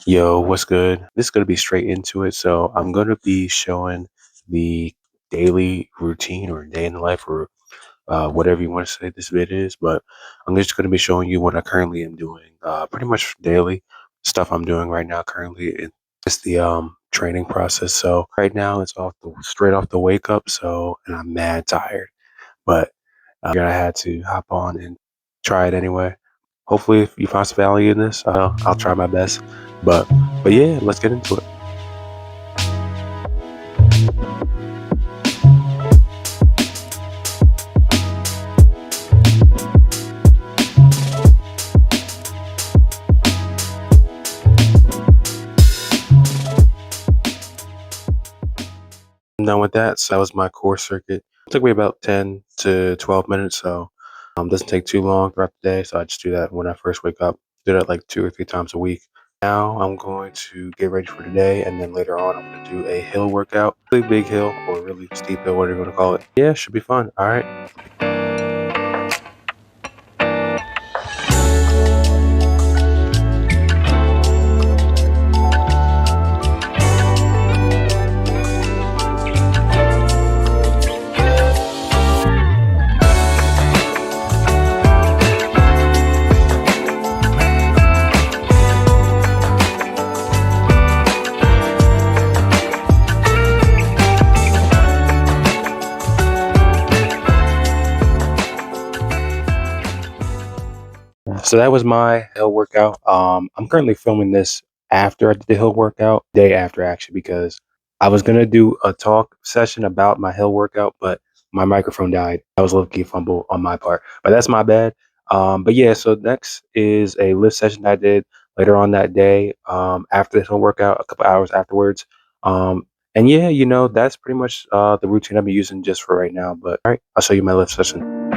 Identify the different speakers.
Speaker 1: Yo, what's good? This is going to be straight into it. So, I'm going to be showing the daily routine or day in the life or whatever you want to say this vid is. But I'm just going to be showing you what I currently am doing pretty much daily stuff I'm doing right now currently. It's the training process. So, right now it's straight off the wake up. So, and I'm mad tired, but I had to hop on and try it anyway. Hopefully, if you find some value in this, I'll try my best. But but yeah, let's get into it. I'm done with that. So that was my core circuit. It took me about 10 to 12 minutes, so doesn't take too long throughout the day. So I just do that when I first wake up. Do that like 2 or 3 times a week. Now I'm going to get ready for today, and then later on I'm going to do a hill workout, really big hill or really steep hill, whatever you want to call it. Yeah, should be fun. All right. So that was my hill workout. I'm currently filming this after I did the hill workout, day after actually, because I was gonna do a talk session about my hill workout, but my microphone died. That was a little key fumble on my part, but that's my bad. But yeah, so next is a lift session that I did later on that day. After the hill workout, a couple hours afterwards. And yeah, that's pretty much the routine I'm using just for right now. But all right, I'll show you my lift session.